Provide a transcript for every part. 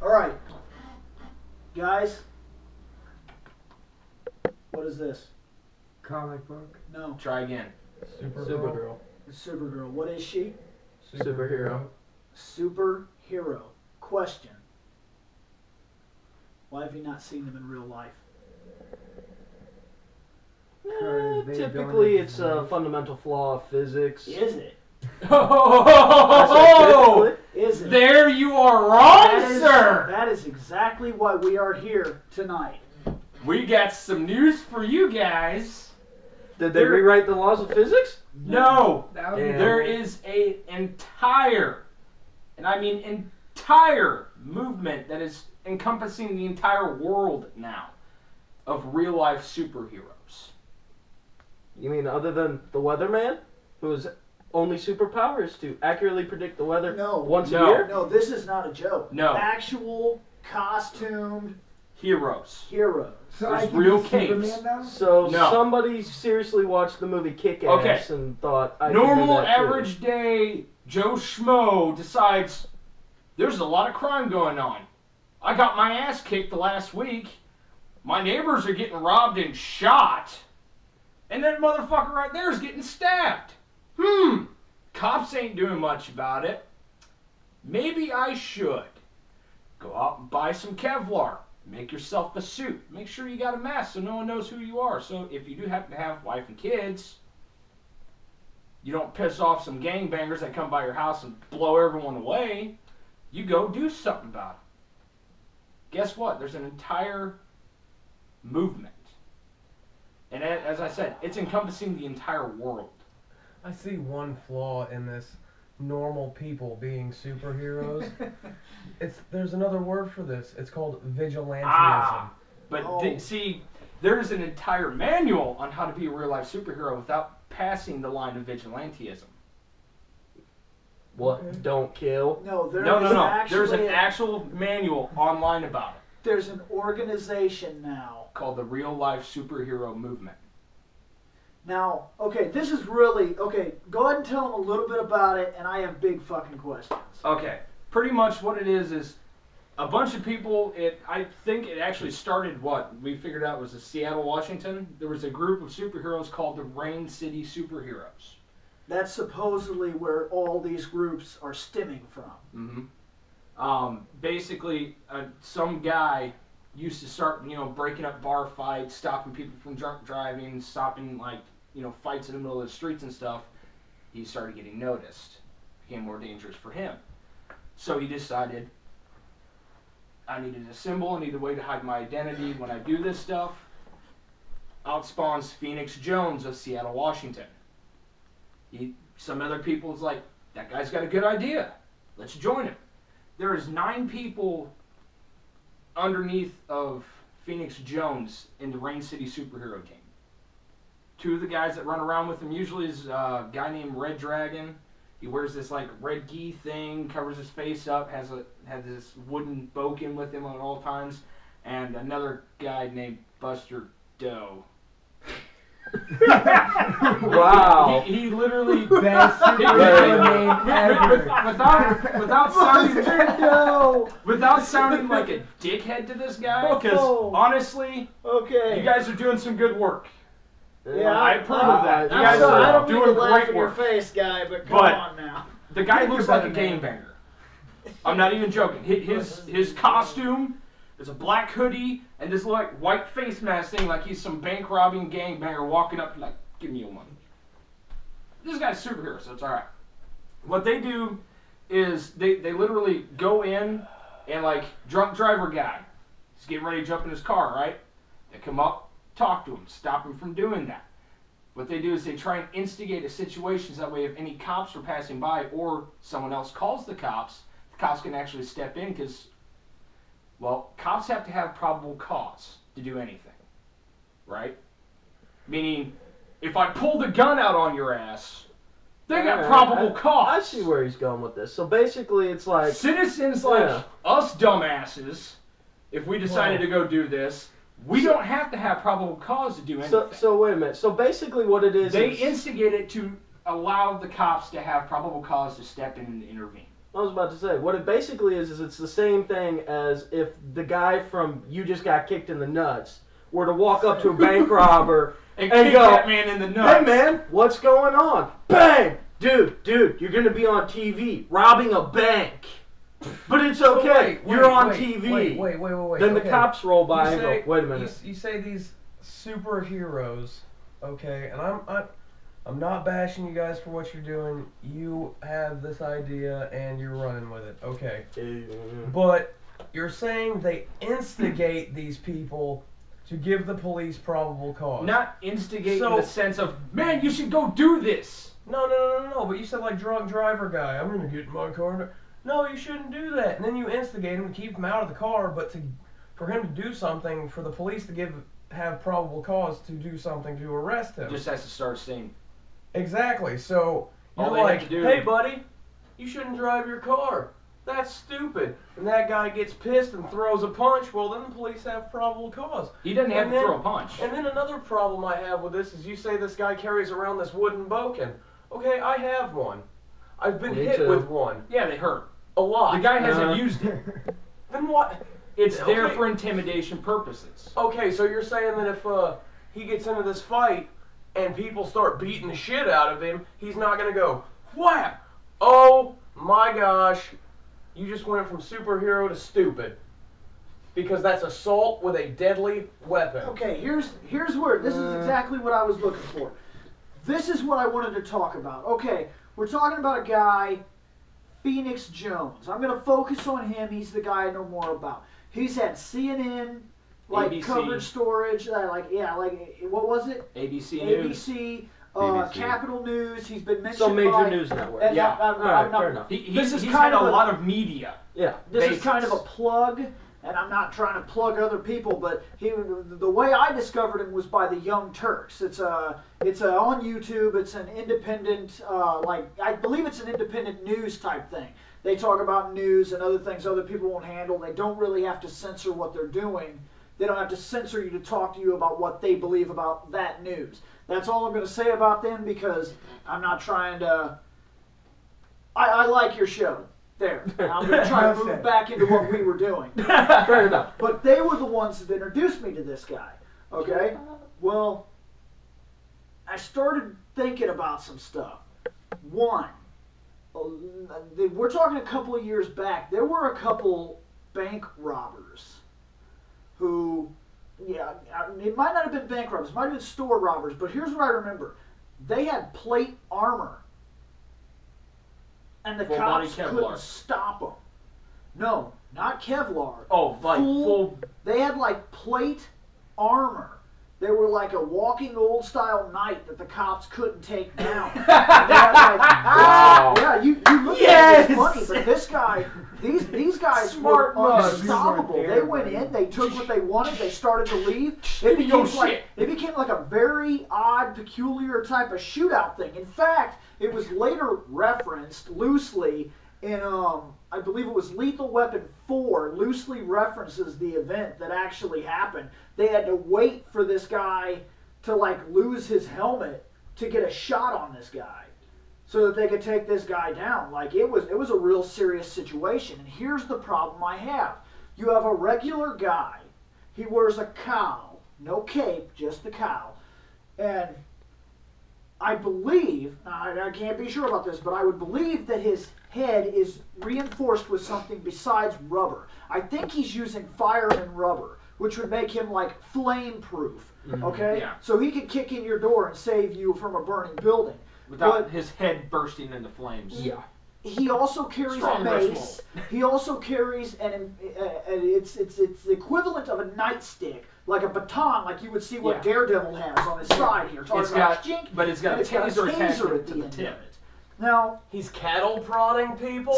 Alright. Guys. What is this? Comic book. No. Try again. Supergirl. Supergirl. What is she? Superhero. Superhero. Question. Why have you not seen them in real life? Typically, it's a fundamental flaw of physics. Is it? Oh, Is it? there you are wrong, sir. That is exactly why we are here tonight. We got some news for you guys. Did they rewrite the laws of physics? No, That would be Damn. there is an entire, and I mean entire movement that is encompassing the entire world now of real life superheroes. You mean other than the weatherman, whose only superpower is to accurately predict the weather once a No. year? No, this is not a joke. No. Actual costumed Heroes. heroes. So There's I can real be capes. Superman now? So No. somebody seriously watched the movie Kick-Ass Okay. and thought, I could do Normal, that too. average day Joe Schmo decides there's a lot of crime going on. I got my ass kicked the last week. My neighbors are getting robbed and shot. And that motherfucker right there is getting stabbed. Cops ain't doing much about it. Maybe I should go out and buy some Kevlar. Make yourself a suit. Make sure you got a mask so no one knows who you are. So if you do happen to have wife and kids, you don't piss off some gangbangers that come by your house and blow everyone away. You go do something about it. Guess what? There's an entire movement. And as I said, it's encompassing the entire world. I see one flaw in this normal people being superheroes. There's another word for this. It's called vigilantism. But Oh. see, there's an entire manual on how to be a real life superhero without passing the line of vigilantism. What? Don't kill? No, there No, is no, no. actually There's an actual manual online about it there's an organization now. called the Real Life Superhero Movement. Now, okay, this is really okay. Go ahead and tell them a little bit about it, and I have big fucking questions. Okay, pretty much what it is a bunch of people. I think it actually started what we figured out was Seattle, Washington. There was a group of superheroes called the Rain City Superheroes. That's supposedly where all these groups are stemming from. Basically, some guy used to start, breaking up bar fights, stopping people from drunk driving, stopping fights in the middle of the streets and stuff. He started getting noticed. Became more dangerous for him. So he decided, I needed a symbol, I need a way to hide my identity when I do this stuff. Out spawns Phoenix Jones of Seattle, Washington. Some other people's like, that guy's got a good idea. Let's join him. There is 9 people underneath of Phoenix Jones in the Rain City superhero team. 2 of the guys that run around with him usually is a guy named Red Dragon. He wears this red gi thing, covers his face up, has this wooden boken with him at all times, and another guy named Buster Doe. Wow. He literally Best superhero name ever. without sounding like a dickhead to this guy, because honestly, Okay. you guys are doing some good work. Yeah, I approve of that. You I'm guys sorry, I are don't mean doing to laugh great in your work. face, guy, but come But- on now. The guy Think looks about like a it, man. gangbanger. I'm not even joking. His costume is a black hoodie and this white face mask thing, like he's some bank robbing gangbanger walking up like, give me your money. This guy's a superhero, so it's all right. What they do is they literally go in and drunk driver guy. He's getting ready to jump in his car, right? They come up, talk to him, stop him from doing that. What they do is they try and instigate a situation so that way if any cops are passing by or someone else calls the cops can actually step in because, well, cops have to have probable cause to do anything, right? Meaning, if I pull the gun out on your ass, they got probable cause. I see where he's going with this. So basically, it's like Citizens like us dumbasses, if we decided to go do this, we don't have to have probable cause to do anything. So wait a minute. So basically, what it is, They instigate it to allow the cops to have probable cause to step in and intervene. I was about to say, what it basically is it's the same thing as if the guy from You Just Got Kicked in the Nuts were to walk up to a bank robber And and kick go, that man in the nuts. "Hey man, what's going on?" Bang! Dude, you're gonna be on TV robbing a bank. But it's So okay, wait, you're on wait, TV. Wait. Then the okay. cops roll by You and say- go, "Wait a minute." You say these superheroes, okay? And I'm not bashing you guys for what you're doing. You have this idea and you're running with it, okay? But you're saying they instigate these people to give the police probable cause. Not instigate So- in the sense of, man, you should go do this. No. But you said like drunk driver guy. I'm gonna get in my car. No, you shouldn't do that. And then you instigate him to keep him out of the car, but for him to do something, for the police to have probable cause to do something to arrest him. Just has to start saying, Exactly. So All you're they have like, to do- hey buddy, you shouldn't drive your car. That's stupid. And that guy gets pissed and throws a punch. Well, then the police have probable cause. he doesn't have And to then- throw a punch. And then another problem I have with this is you say this guy carries around this wooden boken. Okay, I have one. I've been Me hit too. with one Yeah, they hurt. a lot. The guy hasn't Uh, used it. Then what? It's there Okay. for intimidation purposes. Okay, so you're saying that if he gets into this fight and people start beating the shit out of him, he's not gonna go whap? Oh my gosh, you just went from superhero to stupid because that's assault with a deadly weapon. Okay, here's where this is exactly what I was looking for. This is what I wanted to talk about. Okay, we're talking about a guy, Phoenix Jones. I'm gonna focus on him. He's the guy I know more about. He's had CNN, like ABC. coverage storage, what was it? ABC News. ABC, BBC. Capital News. He's been mentioned Some major by, news network. and Yeah. I'm Alright, not- fair enough. This is He's kind had of a a- lot of media. Yeah. This Basics. is kind of a plug, and I'm not trying to plug other people, but the way I discovered him was by the Young Turks. It's on YouTube. It's an independent, I believe it's an independent news type thing. They talk about news and other things other people won't handle. They don't really have to censor what they're doing. They don't have to censor you to talk to you about what they believe about that news. That's all I'm going to say about them because I'm not trying to. I like your show. There. I'm going to try to move back into what we were doing. Fair enough. But they were the ones that introduced me to this guy. Okay? Well, I started thinking about some stuff. One, we're talking a couple of years back, there were a couple bank robbers who, it might not have been bank robbers, it might have been store robbers, but here's what I remember. They had plate armor. And the Full body cops Kevlar. couldn't stop them. No, not Kevlar. Oh, like full. They had like plate armor. They were like a walking old style knight that the cops couldn't take down. And they had, like, Wow. yeah, you look Yes! at it, it's funny, but this guy, these guys Smart were move. unstoppable. You weren't They there, went buddy. in, they took what they wanted, they started to leave. Give me your shit. It became like a very odd, peculiar type of shootout thing. In fact, it was later referenced loosely in I believe it was Lethal Weapon 4 loosely references the event that actually happened. They had to wait for this guy to like lose his helmet to get a shot on this guy so that they could take this guy down. Like it was a real serious situation. And here's the problem I have. You have a regular guy. He wears a cowl, no cape, just the cowl. And I believe, I can't be sure about this, but I would believe that his head is reinforced with something besides rubber. I think he's using fireman rubber, which would make him like flame proof. Okay? Yeah. So he could kick in your door and save you from a burning building. Without But his head bursting into flames. Yeah. he also carries Strong a brush mace. He also carries it's the equivalent of a nightstick, like a baton, like you would see what Yeah. Daredevil has on his side here. Talking It's about got, jink, but it's got and a it's got a taser attached taser at to the the end tip. of it. Now, He's cattle prodding people?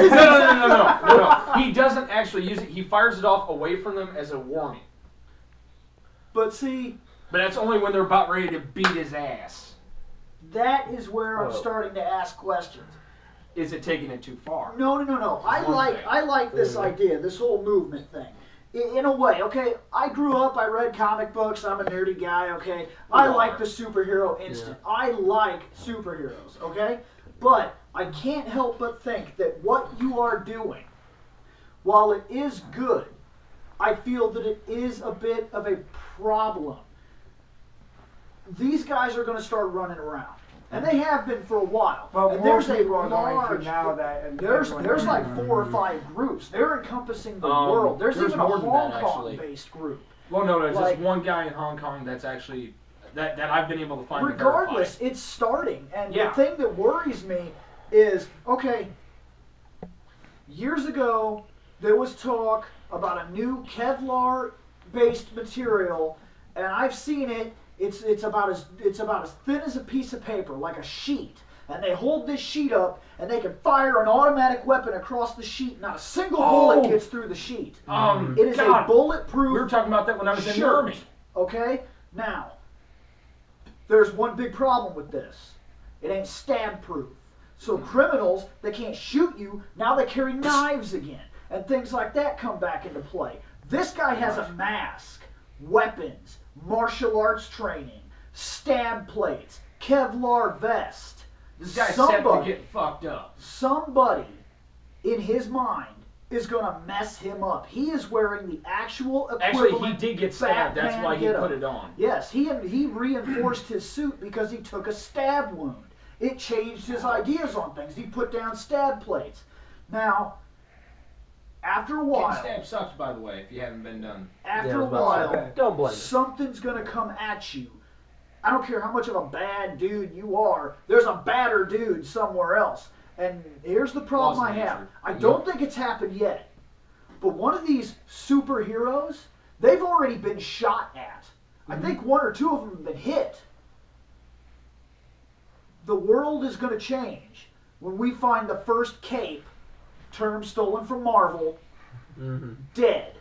No. He doesn't actually use it. He fires it off away from them as a warning. but see, But that's only when they're about ready to beat his ass. that is where I'm Whoa. starting to ask questions. Is it taking it too far? No. I One like thing. I like this idea, this whole movement thing. In a way, okay. I grew up. I read comic books. I'm a nerdy guy. Okay. I You like are. the superhero instant. I like superheroes. Okay. But I can't help but think that what you are doing, while it is good, I feel that it is a bit of a problem. These guys are going to start running around. And they have been for a while. But and more there's a people are going large, to now that there's everyone like knows. 4 or 5 groups. They're encompassing the Um, world. There's there's even a more than Hong that, Kong actually. based group. Well, no, there's Like- just one guy in Hong Kong that's actually that I've been able to find. Regardless, it's starting. And Yeah. the thing that worries me is, okay, years ago there was talk about a new Kevlar based material, and I've seen it. It's about as thin as a piece of paper, like a sheet. And they hold this sheet up, and they can fire an automatic weapon across the sheet. Not a single bullet gets through the sheet. It is God, a bulletproof. we were talking about that when I was in the shirt. Army. Okay? Now, there's one big problem with this. It ain't stab proof. So criminals, they can't shoot you. Now they carry knives again. And things like that come back into play. This guy has a mask, weapons, martial arts training, stab plates, Kevlar vest. This guy's set to get fucked up. Somebody in his mind is going to mess him up. He is wearing the actual equivalent Actually, he did get stabbed. That's Batman why he getup. put it on. Yes, he reinforced his suit because he took a stab wound. It changed his ideas on things. He put down stab plates. Now, after a Getting while, stabbed sucks, by the way, if you haven't been done. after Yeah, I a was about to while, say, don't blame me. something's going to come at you. I don't care how much of a bad dude you are. There's a badder dude somewhere else. And here's the problem Laws I of have. nature. I don't think it's happened yet. But one of these superheroes, they've already been shot at. I think 1 or 2 of them have been hit. The world is going to change when we find the first cape, term stolen from Marvel, dead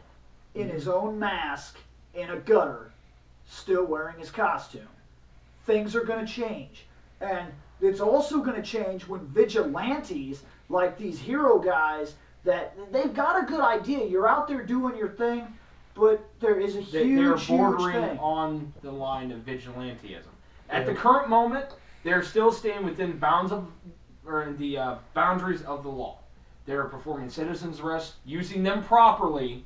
in his own mask in a gutter, still wearing his costume. Things are going to change. And it's also going to change when vigilantes, like these hero guys, that they've got a good idea. You're out there doing your thing, but there is a They're huge bordering thing. on the line of vigilantism. At the current moment, they're still staying within bounds of, or the boundaries of the law. They're performing citizens' arrests, using them properly.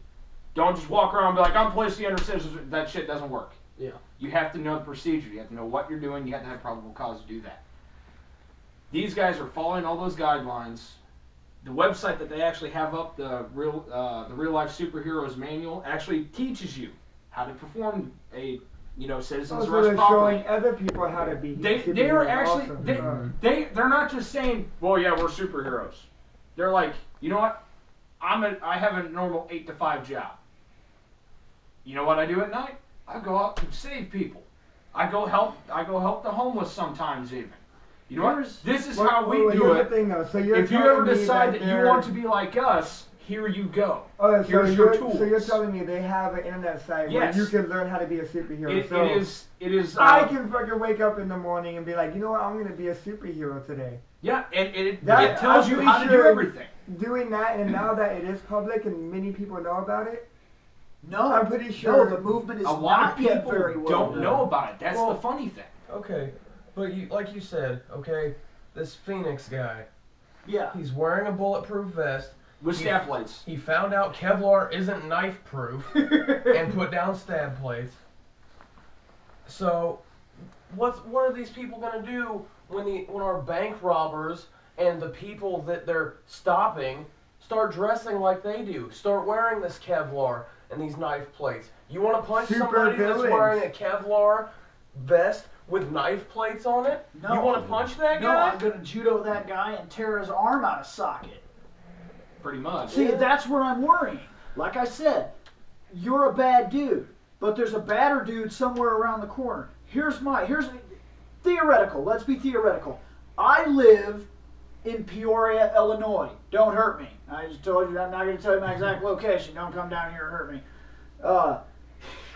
Don't just walk around and be like, I'm placing you under citizens. That shit doesn't work. Yeah. You have to know the procedure. You have to know what you're doing. You have to have probable cause to do that. These guys are following all those guidelines. The website that they actually have up, the real life superheroes manual, actually teaches you how to perform a citizens Also, arrest they're properly. showing other people how to be. They are superheroes actually also. they're not just saying, well, yeah, we're superheroes. They're like, you know what? I have a normal 8 to 5 job. You know what I do at night? I go out and save people. I go help the homeless sometimes even. You know what? This is how we do here's it. The thing, though. So you're If you telling ever me decide that you they're- want to be like us, here you go. Oh, so Here's your so you're tools. telling me they have an internet site Yes. where you can learn how to be a superhero. It so is. I can fucking wake up in the morning and be like, you know what, I'm gonna be a superhero today. Yeah, and it That- tells I'm you pretty how to do sure everything. Doing that, and now that it is public and many people know about it, No, I'm pretty sure no, the movement is A lot not of yet people very well don't known. know about it. That's Well, the funny thing. Okay, but like you said, okay, this Phoenix guy, Yeah. he's wearing a bulletproof vest. With stab plates. He found out Kevlar isn't knife proof and put down stab plates. So, what are these people gonna do when our bank robbers and the people that they're stopping start dressing like they do? Start wearing this Kevlar and these knife plates. You want to punch Super somebody that's villains. wearing a Kevlar vest with knife plates on it? No. You want to punch that No, guy? I'm gonna judo that guy and tear his arm out of socket. Pretty much. See, that's where I'm worrying. Like I said, you're a bad dude, but there's a badder dude somewhere around the corner. Here's theoretical. Let's be theoretical. I live in Peoria, Illinois. Don't hurt me. I just told you I'm not going to tell you my exact location. Don't come down here and hurt me.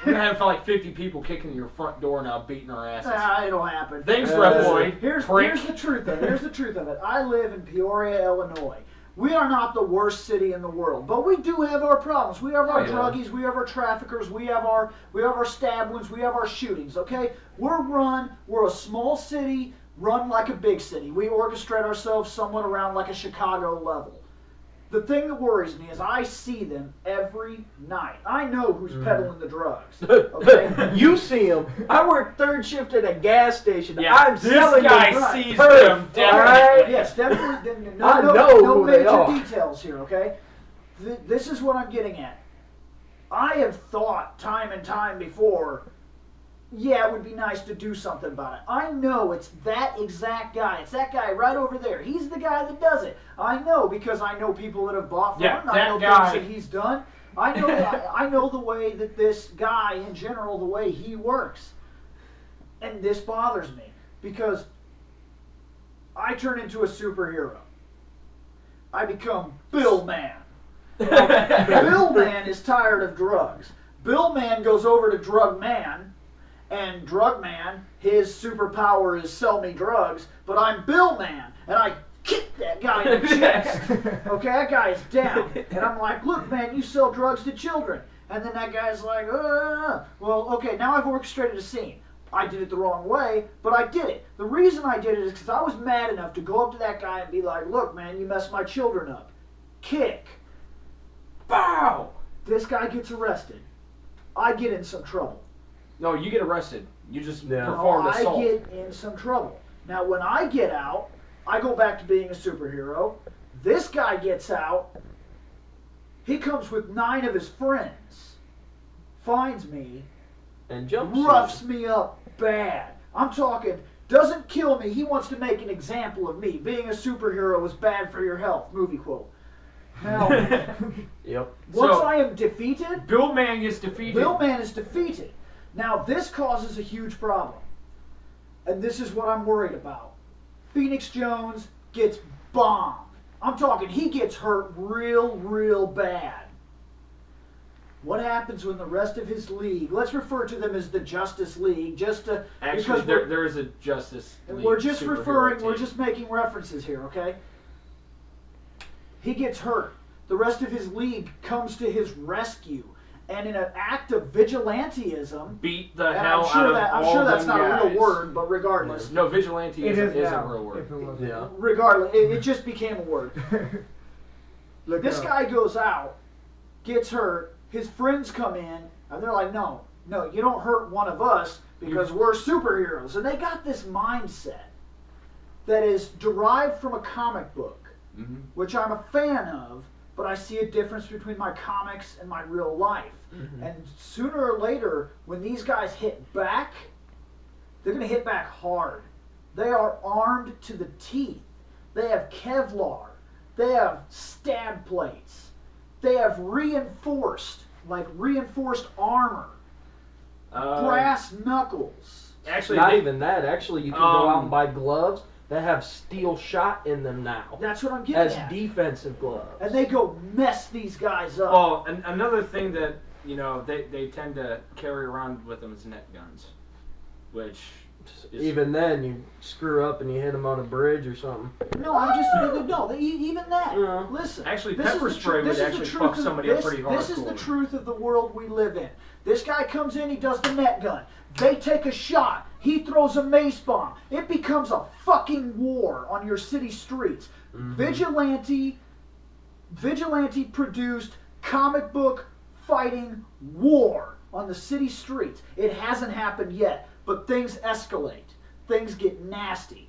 We're gonna have like 50 people kicking your front door now, beating our asses. It'll happen. Thanks, Reploid. Here's Prick. the truth of it. Here's the truth of it. I live in Peoria, Illinois. We are not the worst city in the world, but we do have our problems. We have our Oh, yeah. druggies, we have our traffickers, we have our stab wounds, we have our shootings. Okay, we're a small city. run like a big city. We orchestrate ourselves somewhat around like a Chicago level. The thing that worries me is I see them every night. I know who's peddling the drugs. Okay? You see him. I work third shift at a gas station. Yeah, I'm this selling guy them sees perf, them definitely. alright? Yes, definitely. I know no who they major are. details here, okay? This is what I'm getting at. I have thought time and time before, yeah, it would be nice to do something about it. I know it's that exact guy. It's that guy right over there. He's the guy that does it. I know because I know people that have bought from Yeah, him. I that know guy. things that he's done. I know I know the way that this guy in general, the way he works. And this bothers me because I turn into a superhero. I become Bill Man. Bill Man is tired of drugs. Bill Man goes over to Drug Man, and Drug Man, his superpower is sell me drugs, but I'm Bill Man, and I kick that guy in the chest. Okay, that guy is down. And I'm like, look, man, you sell drugs to children. And then that guy's like, well, okay, now I've orchestrated a scene. I did it the wrong way, but I did it. The reason I did it is because I was mad enough to go up to that guy and be like, look, man, you messed my children up. Kick. Bow! This guy gets arrested. I get in some trouble. No, you get arrested. You just Yeah. performed I assault. get in some trouble. Now, when I get out, I go back to being a superhero. This guy gets out. He comes with 9 of his friends, finds me, And jumps. roughs me up bad. I'm talking, doesn't kill me. He wants to make an example of me. Being a superhero is bad for your health. Movie quote. Now, Yep. once So- I am defeated, Bill Man gets defeated. Bill Man is defeated. Now, this causes a huge problem. And this is what I'm worried about. Phoenix Jones gets bombed. I'm talking, he gets hurt real bad. What happens when the rest of his league, let's refer to them as the Justice League, just to, Actually, because there is a Justice League we're just superhero referring, team. we're just making references here, okay? He gets hurt. The rest of his league comes to his rescue. And in an act of vigilantism, beat the and hell I'm sure out of all that's them not a guys. real word, but regardless, No, vigilante It is is a now, real word. if it was. Yeah. regardless, it just became a word. Look This up. guy goes out, gets hurt, his friends come in, and they're like, no, you don't hurt one of us because we're superheroes. And they got this mindset that is derived from a comic book, Mm-hmm. which I'm a fan of, but I see a difference between my comics and my real life. And sooner or later, when these guys hit back, they're going to hit back hard. They are armed to the teeth. They have Kevlar. They have stab plates. They have reinforced armor. Brass knuckles. Actually, Not they- even that. Actually, you can go out and buy gloves that have steel shot in them now That's what I'm getting as at. defensive gloves. And they go mess these guys up. Well, another thing that they tend to carry around with them is net guns, which is, Even then, you screw up and you hit them on a bridge or something. No, I'm just even that. Yeah. Listen, Actually, this is pepper the spray would this is the actually truth fuck of- somebody up this- pretty This is the hardcore. truth of the world we live in. This guy comes in, he does the net gun. They take a shot. He throws a mace bomb. It becomes a fucking war on your city streets. Vigilante produced comic book fighting war on the city streets. It hasn't happened yet, but things escalate. Things get nasty.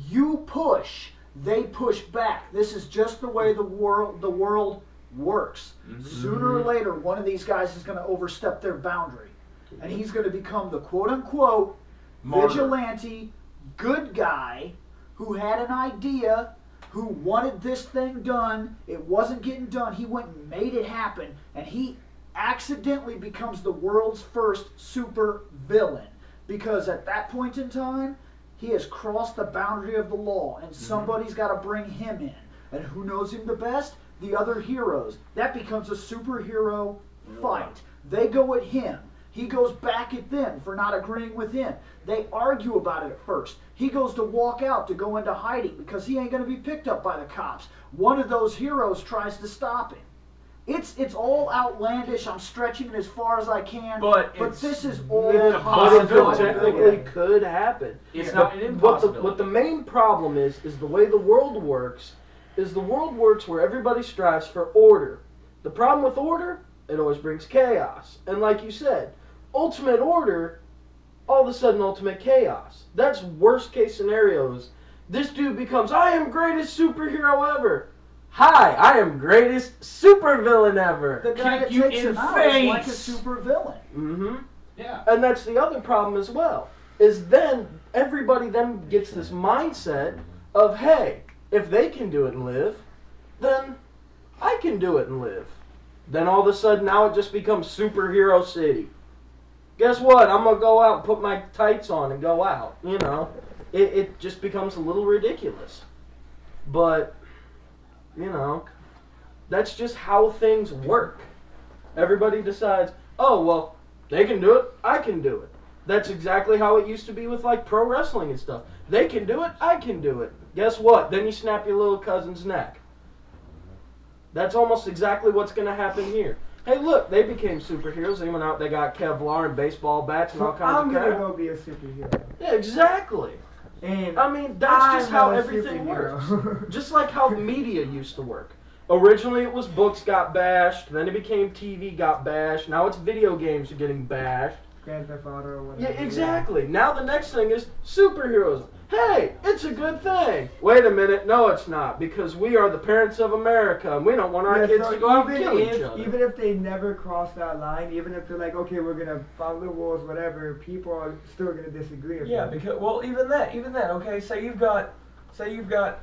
You push, they push back. This is just the way the world works. Sooner or later, one of these guys is going to overstep their boundary, and he's going to become the quote-unquote Martyr. vigilante good guy who had an idea, who wanted this thing done. It wasn't getting done. He went and made it happen, and he accidentally becomes the world's first super villain, because at that point in time, he has crossed the boundary of the law, and somebody's got to bring him in. And who knows him the best? The other heroes. That becomes a superhero fight. They go at him. He goes back at them for not agreeing with him. They argue about it at first. He goes to walk out to go into hiding because he ain't going to be picked up by the cops. One of those heroes tries to stop him. It's all outlandish. I'm stretching it as far as I can. But this is all it's a But it could, possibility. technically could happen. It's not an What impossibility. what the main problem is the way the world works. Is the world works where everybody strives for order. The problem with order, it always brings chaos. And like you said, ultimate order, all of a sudden ultimate chaos. That's worst case scenarios. This dude becomes, I am greatest superhero ever. Hi, I am greatest supervillain ever. the guy that Kick you takes in him out is like a face. super villain. Mm-hmm. Yeah. And that's the other problem as well. Is then everybody then gets this mindset of, hey, if they can do it and live, then I can do it and live. Then all of a sudden now it just becomes superhero city. Guess what? I'm going to go out and put my tights on and go out. You know, it just becomes a little ridiculous. But, you know, that's just how things work. Everybody decides, oh, well, they can do it, I can do it. That's exactly how it used to be with like pro wrestling and stuff. They can do it, I can do it. Guess what? Then you snap your little cousin's neck. That's almost exactly what's going to happen here. Hey, look, they became superheroes. They went out, they got Kevlar and baseball bats and all kinds I'm of gonna crap. go be a superhero. Yeah, exactly. And I mean, that's just how I'm a everything superhero. works. Just like how the media used to work. Originally, it was books got bashed. Then it became TV got bashed. Now it's video games are getting bashed. Grand Theft Auto or Yeah, whatever. exactly. Now the next thing is superheroes. Hey, it's a good thing. Wait a minute. No, it's not. Because we are the parents of America, and we don't want our Yeah, kids so to go out and even kill if, each other. Even if they never cross that line, even if they're like, okay, we're gonna follow the rules, whatever, people are still gonna disagree with Yeah, them. because well, even that. Okay, say you've got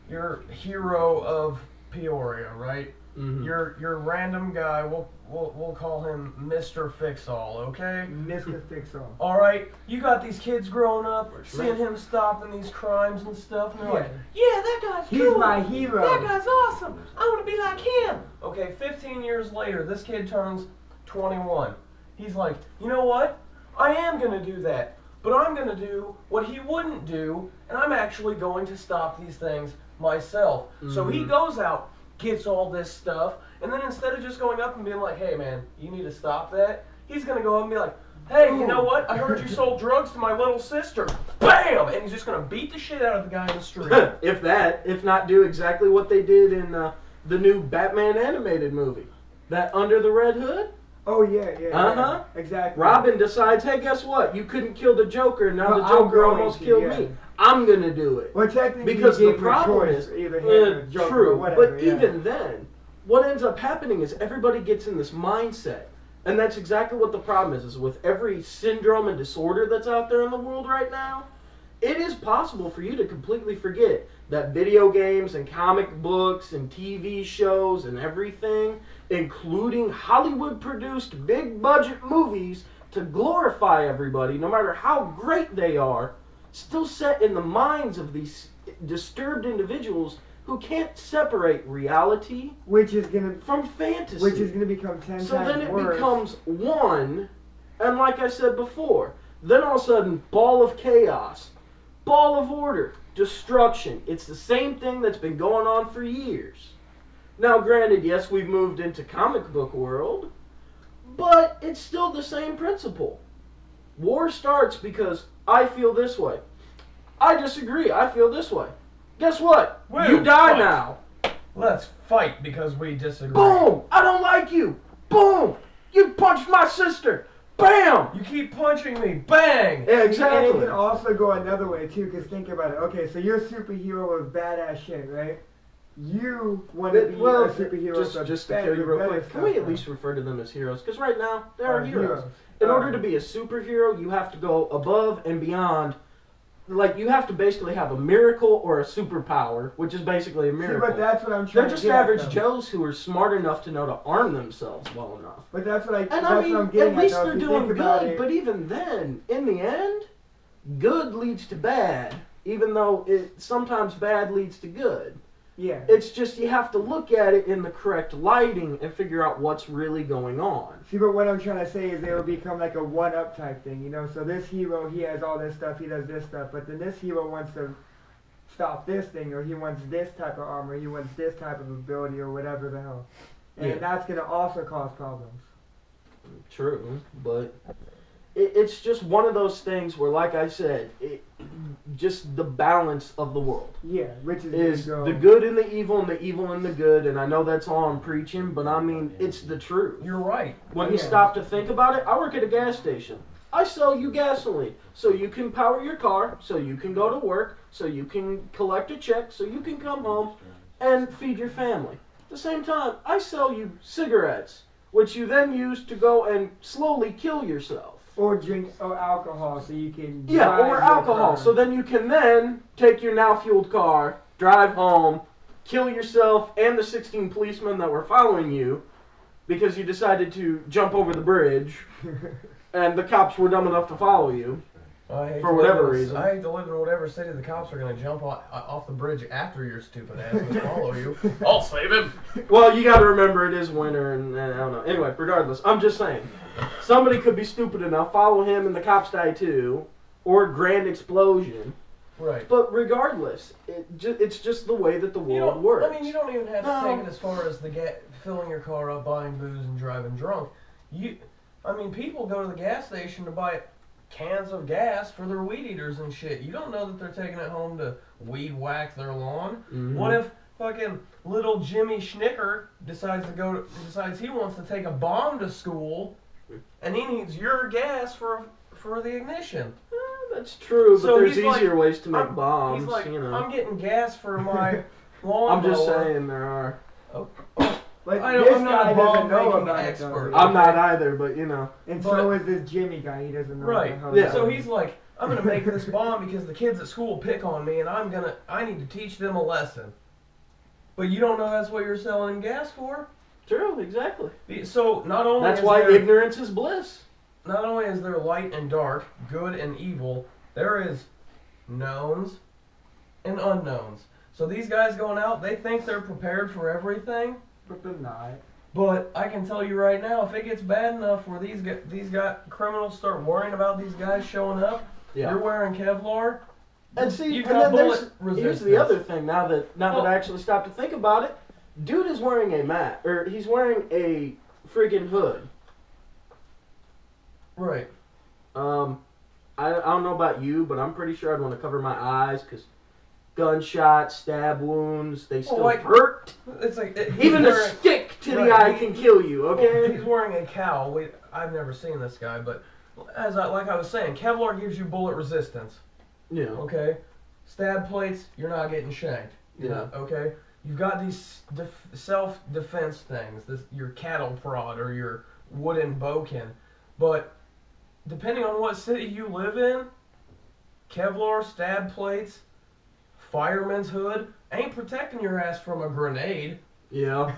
your hero of Peoria, right? Mhm. Your random guy. We'll call him Mr. Fix-All, okay? Mr. Fix-All. All right, you got these kids growing up, Which seeing makes- him stopping these crimes and stuff, and they're like, Yeah. "Yeah, that guy's He's cool. my hero." That guy's awesome. I want to be like him." Okay, 15 years later, this kid turns 21. He's like, "You know what? I am gonna do that, but I'm gonna do what he wouldn't do, and I'm actually going to stop these things myself." So he Mhm. goes out, gets all this stuff, and then instead of just going up and being like, "Hey man, you need to stop that," he's gonna go up and be like, "Hey, you know what? I heard you sold drugs to my little sister." Bam! And he's just gonna beat the shit out of the guy in the street. if not do exactly what they did in the new Batman animated movie. That Under the Red Hood. Oh yeah, yeah. Uh-huh. Yeah, exactly. Robin decides, hey, guess what? You couldn't kill the Joker. Now Well, the I'm Joker going almost to, killed yeah. me. I'm going to do it. Well, technically, Because you the gave them a problem choice, is, either him or Joker or true, whatever, but yeah. even then, what ends up happening is everybody gets in this mindset. And that's exactly what the problem is with every syndrome and disorder that's out there in the world right now. It is possible for you to completely forget that video games and comic books and TV shows and everything, including Hollywood-produced big-budget movies to glorify everybody, no matter how great they are, still set in the minds of these disturbed individuals who can't separate reality which is gonna from fantasy. which is gonna become 10 So times then it worse. becomes one, and like I said before, then all of a sudden, ball of chaos, ball of order, destruction. It's the same thing that's been going on for years. Now, granted, yes, we've moved into comic book world, but it's still the same principle. War starts because I feel this way. I disagree. I feel this way. Guess what? We'll You die fight. now. Let's fight because we disagree. Boom! I don't like you. Boom! You punched my sister. Bam! You keep punching me. Bang! Yeah, And it exactly. can also go another way too, because think about it. Okay, so you're a superhero with badass shit, right? You want to be Well, a superhero. just to kill you real quick, can we at least refer to them as heroes? Because right now, they are heroes. In order to be a superhero, you have to go above and beyond. Like, you have to basically have a miracle or a superpower, which is basically a See, miracle. but that's what I'm trying They're to just get at, average though. Joes who are smart enough to know to arm themselves well enough. But that's what And that's I what mean, I'm getting at least though, if they're you doing think about good, it. but even then, in the end, good leads to bad, even though sometimes bad leads to good. Yeah. It's just you have to look at it in the correct lighting and figure out what's really going on. See, but what I'm trying to say is it will become like a one-up type thing, you know? So this hero, he has all this stuff, he does this stuff, but then this hero wants to stop this thing, or he wants this type of armor, he wants this type of ability, or whatever the hell. and Yeah. that's gonna also cause problems. True, but it's just one of those things where, like I said, just the balance of the world Yeah, which is gonna the go- good and the evil and the good, and I know that's all I'm preaching, but I mean, it's the truth. You're right. When you Yeah. stop to think about it, I work at a gas station. I sell you gasoline so you can power your car, so you can go to work, so you can collect a check, so you can come home and feed your family. At the same time, I sell you cigarettes, which you then use to go and slowly kill yourself. or drink or alcohol so you can Yeah, drive or your alcohol. car. So then you can then take your now fueled car, drive home, kill yourself and the 16 policemen that were following you because you decided to jump over the bridge and the cops were dumb enough to follow you. I hate For to whatever live in- reason. I hate to live in whatever city the cops are going to jump off the bridge after your stupid ass and follow you. I'll save him. Well, you gotta remember it is winter and I don't know. Anyway, regardless, I'm just saying. Somebody could be stupid enough, follow him and the cops die too, or grand explosion. Right. But regardless, it's just the way that the You world don't, works. I mean, you don't even have to No. take it as far as filling your car up, buying booze, and driving drunk. People go to the gas station to buy cans of gas for their weed eaters and shit. You don't know that they're taking it home to weed whack their lawn. Mhm. What if fucking little Jimmy Schnicker decides he wants to take a bomb to school, and he needs your gas for the ignition? That's true, but So there's he's like, easier ways to make I'm- bombs, He's like, you know. I'm getting gas for my lawnmower. I'm just saying there are. But I don't- this I'm not guy a doesn't bomb know making about expert. it. Though. I'm not either, but you know. And but- so is this Jimmy guy. He doesn't know. Right. How Yeah. So he's like, I'm gonna make this bomb because the kids at school pick on me, and I need to teach them a lesson. But you don't know that's what you're selling gas for. True, exactly. So not only That's is why there, ignorance is bliss. not only is there light and dark, good and evil, there is knowns and unknowns. So these guys going out, they think they're prepared for everything. but they're not. But I can tell you right now, if it gets bad enough where these criminals start worrying about these guys showing up, Yeah. you're wearing Kevlar. And see, You've and got then there's bullet here's resistance. the other thing. Now that Well- I actually stopped to think about it, dude is wearing a mat, or he's wearing a friggin' hood. Right. I don't know about you, but I'm pretty sure I'd want to cover my eyes because gunshots, stab wounds, they still like- hurt. It's like Even a stick to the eye can kill you. Okay. He's wearing a cowl. I've never seen this guy, but like I was saying, Kevlar gives you bullet resistance. Yeah. Okay. Stab plates, you're not getting shanked. You're Yeah. not, okay. You've got these self-defense things. Your cattle prod or your wooden bokin, but depending on what city you live in, Kevlar, stab plates, fireman's hood ain't protecting your ass from a grenade. Yeah.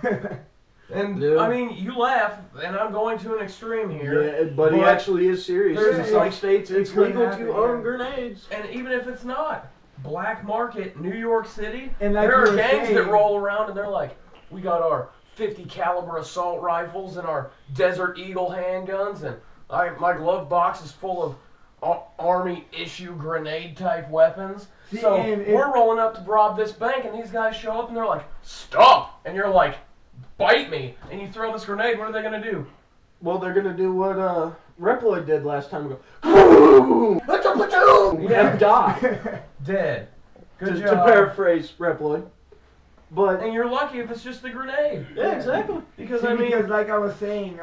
And Yeah. I mean, you laugh, and I'm going to an extreme here. Yeah, but he But actually is serious. there's In a- some states, it it's could legal happen, to own yeah. grenades. And even if it's not, black market, New York City, And like there you are were gangs saying- that roll around and they're like, we got our 50 caliber assault rifles and our Desert Eagle handguns, and my glove box is full of army issue grenade type weapons. See, So and we're rolling up to rob this bank, and these guys show up and they're like, stop! And you're like, bite me! And you throw this grenade. What are they gonna do? Well, they're gonna do what Reploid did last time. Go, Yeah. and die. Dead. Good to job. paraphrase Reploid. But And you're lucky if it's just a grenade. yeah, exactly. Because See, I mean, because like I was saying,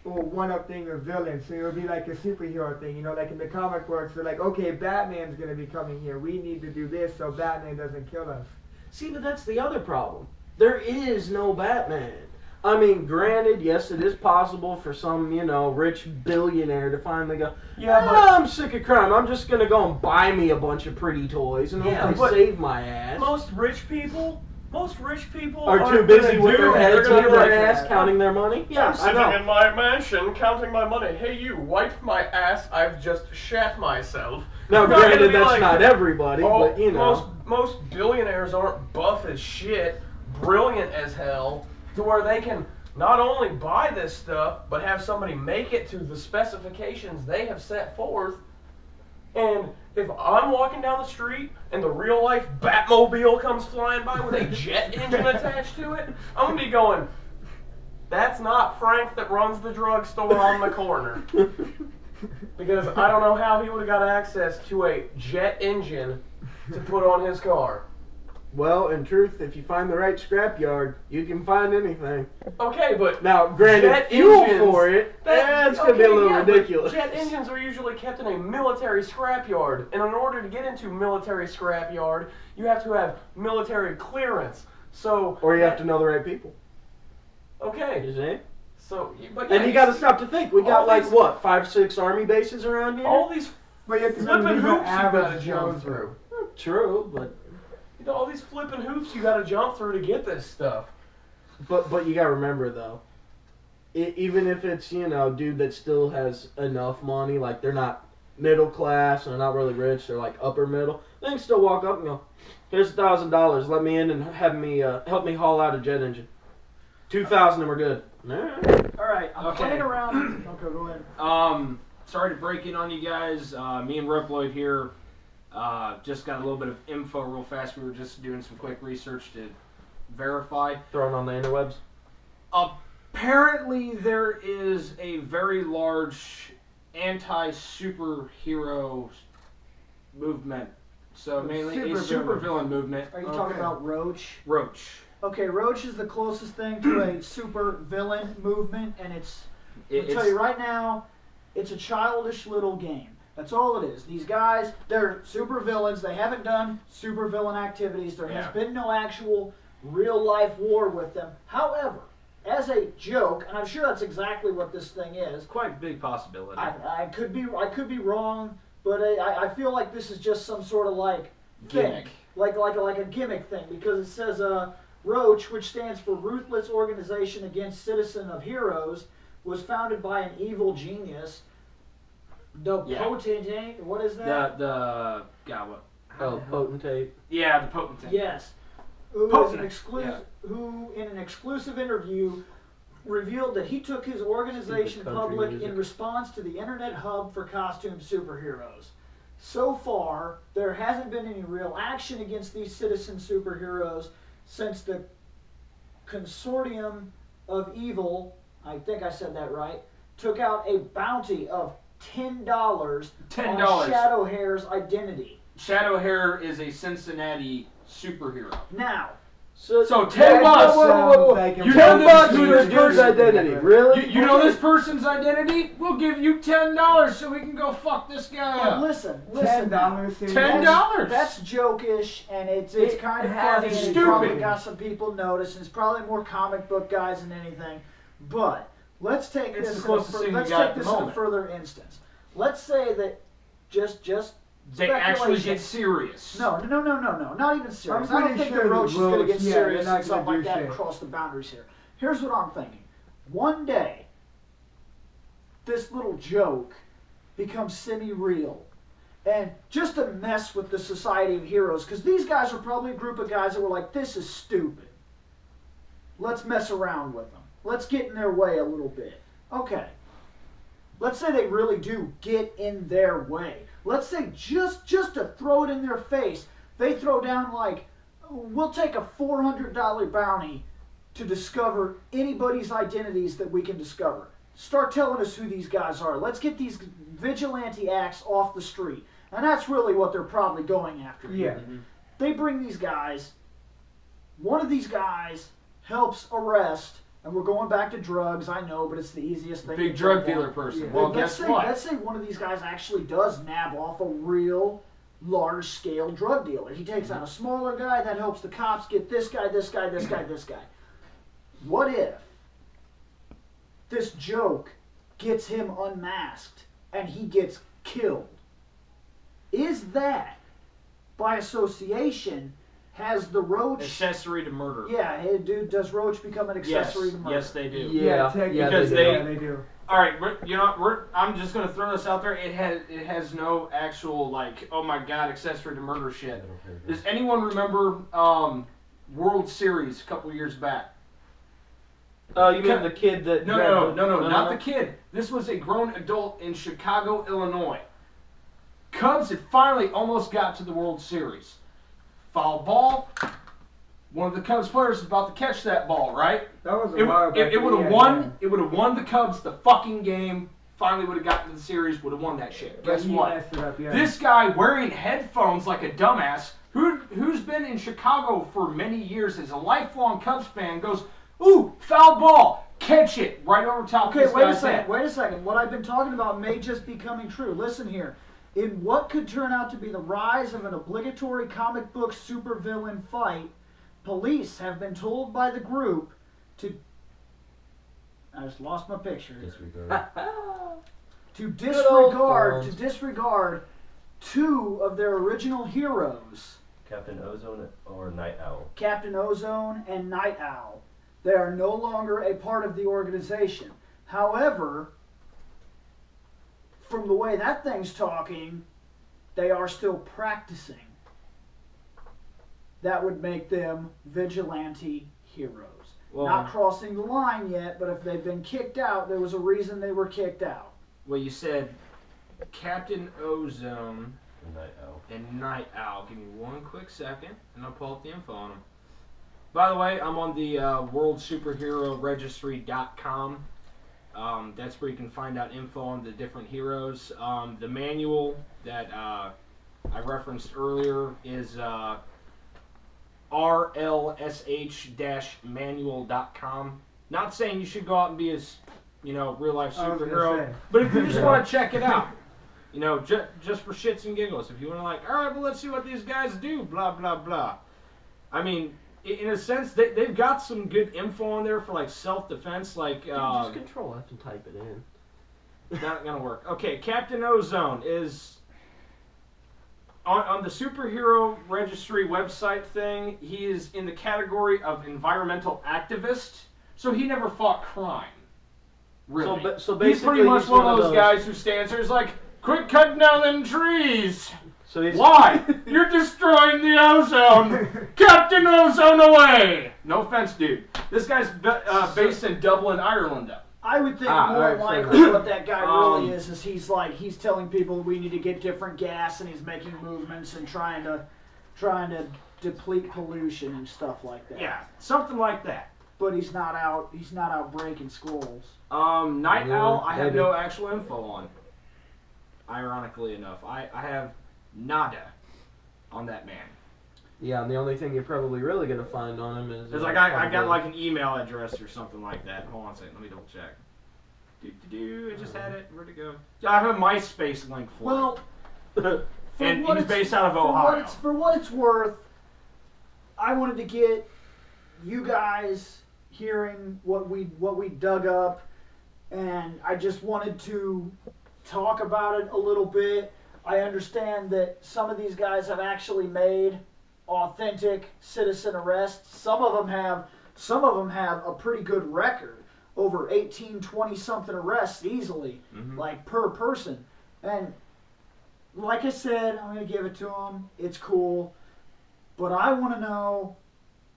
one up thing with villains, so it'll be like a superhero thing, you know, like in the comic books, they're like, okay, Batman's gonna be coming here, we need to do this so Batman doesn't kill us. See, but that's the other problem. There is no Batman. I mean, granted, yes, it is possible for some, rich billionaire to finally go, yeah, but I'm sick of crime. I'm just going to go and buy me a bunch of pretty toys and Yeah, hopefully but save my ass. most rich people Are too aren't busy gonna with do their it. heads They're under gonna be their like, ass counting their money. Yeah, I'm I sitting know. in my mansion counting my money. Hey, you, wipe my ass. I've just shat myself. Now, They're not gonna granted, be that's like, not everybody, oh, but, you know. Most billionaires aren't buff as shit, brilliant as hell, to where they can not only buy this stuff, but have somebody make it to the specifications they have set forth. And if I'm walking down the street and the real life Batmobile comes flying by with a jet engine attached to it, I'm gonna be going, That's not Frank that runs the drugstore on the corner. Because I don't know how he would have got access to a jet engine to put on his car. Well, in truth, if you find the right scrapyard, you can find anything. Okay, but Now, granted, jet fuel engines- for it, that's going to be a little but ridiculous. Jet engines are usually kept in a military scrapyard, and in order to get into military scrapyard, you have to have military clearance. So, Or you have to know the right people. okay, You see? so but And you got to see, stop to think. We got all like, these- what, 5, 6 army bases around here? all these But you have to flipping remember, hoops these you are gotta average jump Joes, through. True, but All these flipping hoops you gotta jump through to get this stuff. you got to remember, though, even if it's, dude that still has enough money, like they're not middle class and they're not really rich, they're like upper middle, they can still walk up and go, here's $1,000, let me in and have me, help me haul out a jet engine. 2,000 and we're good. Alright. All right, I'm Okay. playing around. Okay, go ahead. Sorry to break in on you guys. Me and Reploid here just got a little bit of info real fast. We were just doing some quick research to verify. Thrown on the interwebs. Apparently, there is a very large anti-superhero movement. So mainly a supervillain movement. Are you talking about Roach? Roach. Okay, Roach is the closest thing to a super villain movement, and I'll tell It's you right now, it's a childish little game. That's all it is. These guys, they're super villains. They haven't done super villain activities. There has Yeah. been no actual real life war with them. However, as a joke, and I'm sure that's exactly what this thing is. quite a big possibility. I could be wrong, but I feel like this is just some sort of like Gimmick. thing, like a gimmick thing, because it says Roach, which stands for Ruthless Organization Against Citizen of Heroes, was founded by an evil genius. The Yeah. Potentate, what is that? The God, what? Oh, potentate. Yeah, the potentate. Yes. Who, Potent, who in an exclusive interview revealed that he took his organization Stupid country public music. in response to the internet hub for costume superheroes. So far, there hasn't been any real action against these citizen superheroes since the Consortium of Evil, I think I said that right, took out a bounty of $10 on $10. Shadowhair's identity. Shadowhair is a Cincinnati superhero. Now, So That 10 bucks. sounds like a You $10 know for this this dude's person's identity. Really? You know this person's identity? We'll give you $10 so we can go fuck this guy but up. listen. $10. $10. That's jokish, and it's It kind of has funny, to and be it probably stupid. got some people noticed, and it's probably more comic book guys than anything. But let's take It's this. the closest thing you Let's got take at the this in a moment. further instance. Let's say that just They actually speculation. get serious. No, not even serious. I'm I don't pretty think sure that Roach is going to Roach, get yeah, serious they're not and stuff gonna like do that and shit. cross the boundaries here. Here's what I'm thinking. One day, this little joke becomes semi-real. And just to mess with the Society of Heroes, because these guys are probably a group of guys that were like, this is stupid. Let's mess around with them. Let's get in their way a little bit. Okay. Let's say they really do get in their way. Let's say just to throw it in their face, they throw down like, we'll take a $400 bounty to discover anybody's identities that we can discover. Start telling us who these guys are. Let's get these vigilante acts off the street. And that's really what they're probably going after. Yeah. They bring these guys. One of these guys helps arrest, and we're going back to drugs, I know, but it's the easiest thing. Big to drug jump on. dealer person. Yeah. Well, let's guess say, what? Let's say one of these guys actually does nab off a real large-scale drug dealer. He takes out a smaller guy, that helps the cops get this guy, this guy, this guy, this guy. What if this joke gets him unmasked and he gets killed? Is that, by association, has the Roach... Accessory to murder. Yeah, hey, dude, does Roach become an Yes. accessory to murder? Yes, they do. Yeah, technically, because they do. All right, I'm just gonna throw this out there. It has no actual like, oh my god, accessory to murder shit. Does anyone remember World Series a couple years back? You mean the kid that... No, not the kid. This was a grown adult in Chicago, Illinois. Cubs had finally almost got to the World Series. Foul ball, one of the Cubs players is about to catch that ball, right? That was a while back. It would have Yeah, won. yeah. It would have won the Cubs the fucking game. Finally, would have gotten to the series. Would have won that shit. But Guess he what? messed it up, yeah. This guy wearing headphones like a dumbass, who's been in Chicago for many years, is a lifelong Cubs fan, goes, ooh, foul ball, catch it right over top of Okay, this wait a guy's second. head. Wait a second. What I've been talking about may just be coming true. Listen here. In what could turn out to be the rise of an obligatory comic book supervillain fight, police have been told by the group to. I just lost my picture. Disregard. To old disregard two of their original heroes, Captain Ozone or Night Owl? Captain Ozone and Night Owl. They are no longer a part of the organization. However, from the way that thing's talking, they are still practicing. That would make them vigilante heroes. Well, Not crossing the line yet, but if they've been kicked out, there was a reason they were kicked out. well, you said Captain Ozone The Night Owl. and Night Owl. Give me one quick second, and I'll pull up the info on them. By the way, I'm on the WorldSuperheroRegistry.com. That's where you can find out info on the different heroes. The manual that I referenced earlier is rlsh-manual.com. Not saying you should go out and be a real life I was gonna superhero, say. but if you just want to check it out, just for shits and giggles, if you want to all right, well, let's see what these guys do, blah blah blah. I mean, in a sense, they've got some good info on there for like self-defense, like Just Control F and type it in. not gonna work. Okay, Captain Ozone is on the superhero registry website thing. He is in the category of environmental activist, so he never fought crime. Really, So he's pretty basically much he's one of those guys who stands there. He's like, "Quit cutting down them trees." So he's Why? You're destroying the ozone! Captain Ozone away! No offense, dude. This guy's based in Dublin, Ireland, though. I would think more alright, fair likely what that guy really Um, is he's telling people we need to get different gas, and he's making movements and trying to deplete pollution and stuff like that. Yeah, something like that. But he's not out breaking schools. Night Yeah, Owl, I have maybe. no actual info on. Ironically enough, I have nada on that man. Yeah, and the only thing you're probably really gonna find on him is It's like I got like an email address or something like that. Hold on a second, let me double check. I just had it. Where'd it go? Yeah, I have a MySpace link for Well, it. And he's based out of for Ohio. for what it's worth, I wanted to get you guys hearing what we dug up, and I just wanted to talk about it a little bit. I understand that some of these guys have actually made authentic citizen arrests. Some of them have a pretty good record, over 18, 20 something arrests easily, like per person. And like I said, I'm going to give it to them. It's cool. But I want to know,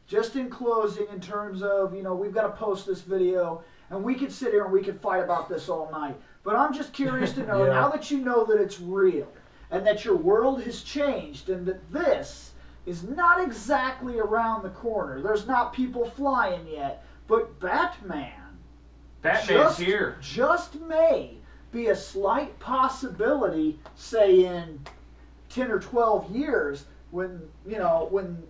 just in closing, in terms of, we've got to post this video, and we could sit here and we could fight about this all night. But I'm just curious to know, Yeah. now that you know that it's real, and that your world has changed, and that this is not exactly around the corner. There's not people flying yet, but Batman's here. just may be a slight possibility, say in 10 or 12 years, when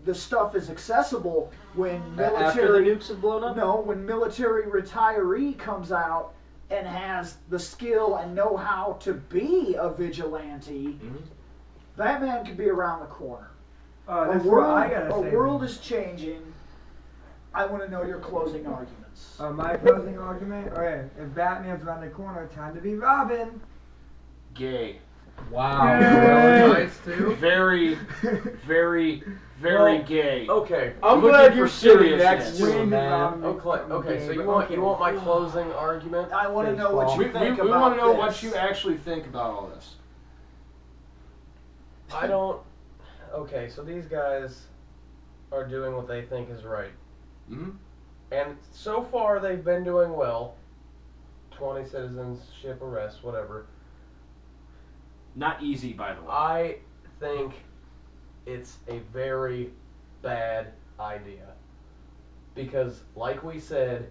the stuff is accessible, when after the military nukes have blown up. when military retiree comes out and has the skill and know-how to be a vigilante, Batman could be around the corner. That's what I gotta A say. world is changing. I want to know your closing arguments. My closing argument? Okay, if Batman's around the corner, time to be Robin. Gay. Wow. Yay. Nice too. Very, very, very Well, gay. Okay. I'm Looking glad for you're sitting seriousness. next to When him, did man. Robin Okay. become Okay. gay? So But you want my closing argument? I want to know what you We think want about to know this. what you actually think about all this. I don't. Okay, so these guys are doing what they think is right, Mm-hmm. and so far they've been doing well. 20 citizenship arrests, whatever. Not easy, by the way. I think it's a very bad idea. because, like we said,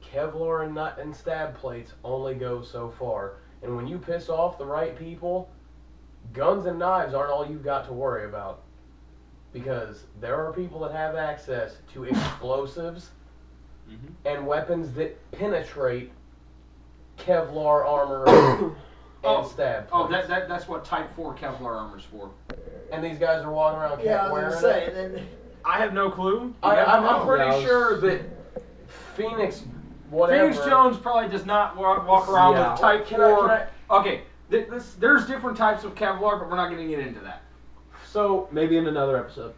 Kevlar and nut and stab plates only go so far. And when you piss off the right people, guns and knives aren't all you've got to worry about. Because there are people that have access to explosives and weapons that penetrate Kevlar armor and stab plates. That's what Type 4 Kevlar armor's for. And these guys are walking around Yeah, I wearing was gonna it. say, and then I have no clue. I'm pretty Yeah, I was- sure that Phoenix, whatever. Phoenix Jones probably does not walk around Yeah. with Type Can 4. I- Okay, there's different types of Kevlar, but we're not going to get into that. So Maybe in another episode.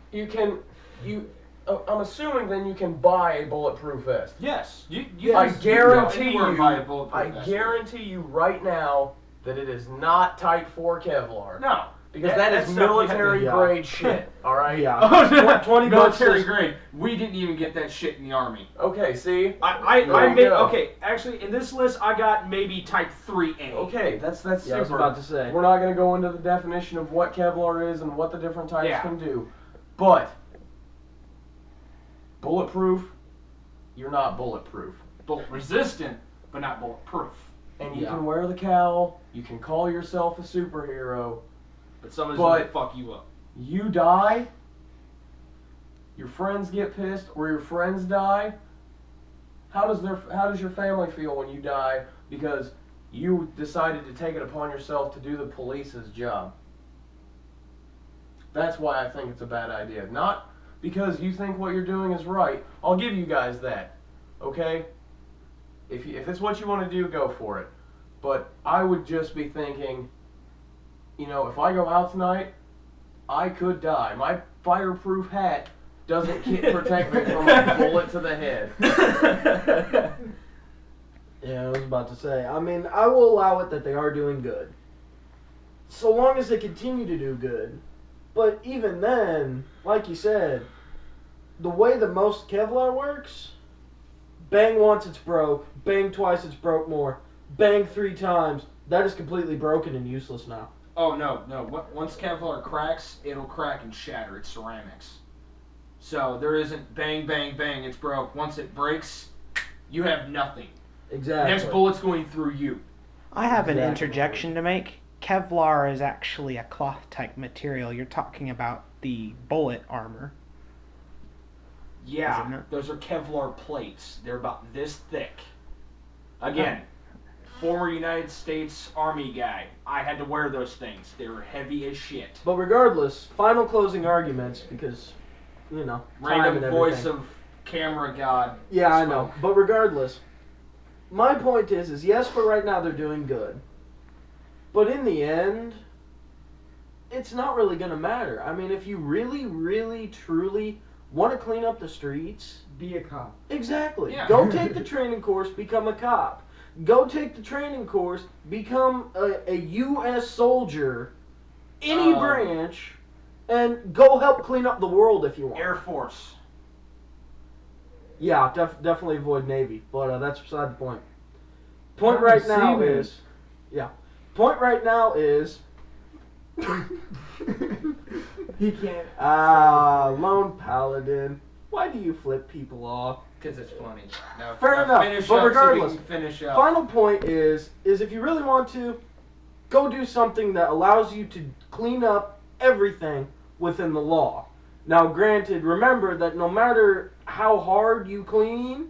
I'm assuming then you can buy a bulletproof vest. Yes, I yes, guarantee you. Can you. buy a bulletproof I vest. guarantee you right now that it is not Type 4 Kevlar. No, Because that is that's stuff you have to- military yeah. grade shit. All right. Yeah. Oh, 20 bucks military is- grade. We didn't even get that shit in the army. Okay. See. I There you made go. okay. Actually, in this list, I got maybe Type 3A. Okay. That's Yeah, I was super. about to say. We're not going to go into the definition of what Kevlar is and what the different types Yeah. can do, but bulletproof. You're not bulletproof. Bullet resistant, but not bulletproof. And you Yeah. can wear the cowl. You can call yourself a superhero. But somebody's But- gonna fuck you up. You die, your friends get pissed, or your friends die. How does your family feel when you die because you decided to take it upon yourself to do the police's job? That's why I think it's a bad idea. Not because you think what you're doing is right. I'll give you guys that. Okay? If it's what you want to do, go for it. But I would just be thinking, you know, if I go out tonight, I could die. My fireproof hat doesn't protect me from a bullet to the head. Yeah, I was about to say. I mean, I will allow it that they are doing good. So long as they continue to do good. But even then, like you said, the way that most Kevlar works, bang once it's broke, bang twice it's broke more, bang 3 times, that is completely broken and useless now. Oh no. Once Kevlar cracks, it'll crack and shatter. It's ceramics. So there isn't bang, bang, bang. It's broke. Once it breaks, you have nothing. Exactly. Next bullet's going through you. I have an Exactly. interjection to make. Kevlar is actually a cloth type material. You're talking about the bullet armor. Is it Yeah, not? those are Kevlar plates. They're about this thick. Again, former United States Army guy. I had to wear those things. They were heavy as shit. But regardless, final closing arguments, because, you know, time Random and voice everything. of camera god. Yeah, I spoke. know. But regardless, my point is yes, for right now they're doing good. But in the end, it's not really going to matter. I mean, if you really, really, truly want to clean up the streets, be a cop. exactly. Yeah. Go take the training course, become a cop. Go take the training course, become a U.S. soldier, any branch, and go help clean up the world if you want. Air Force. Yeah, definitely avoid Navy, but that's beside the point. Point I'm right now seaman. is, point right now is, He can't. Lone Paladin. Why do you flip people off? Because it's funny. Now, Fair now enough, Finish but up regardless, so we can finish up. Final point is if you really want to, go do something that allows you to clean up everything within the law. Now, granted, remember that no matter how hard you clean,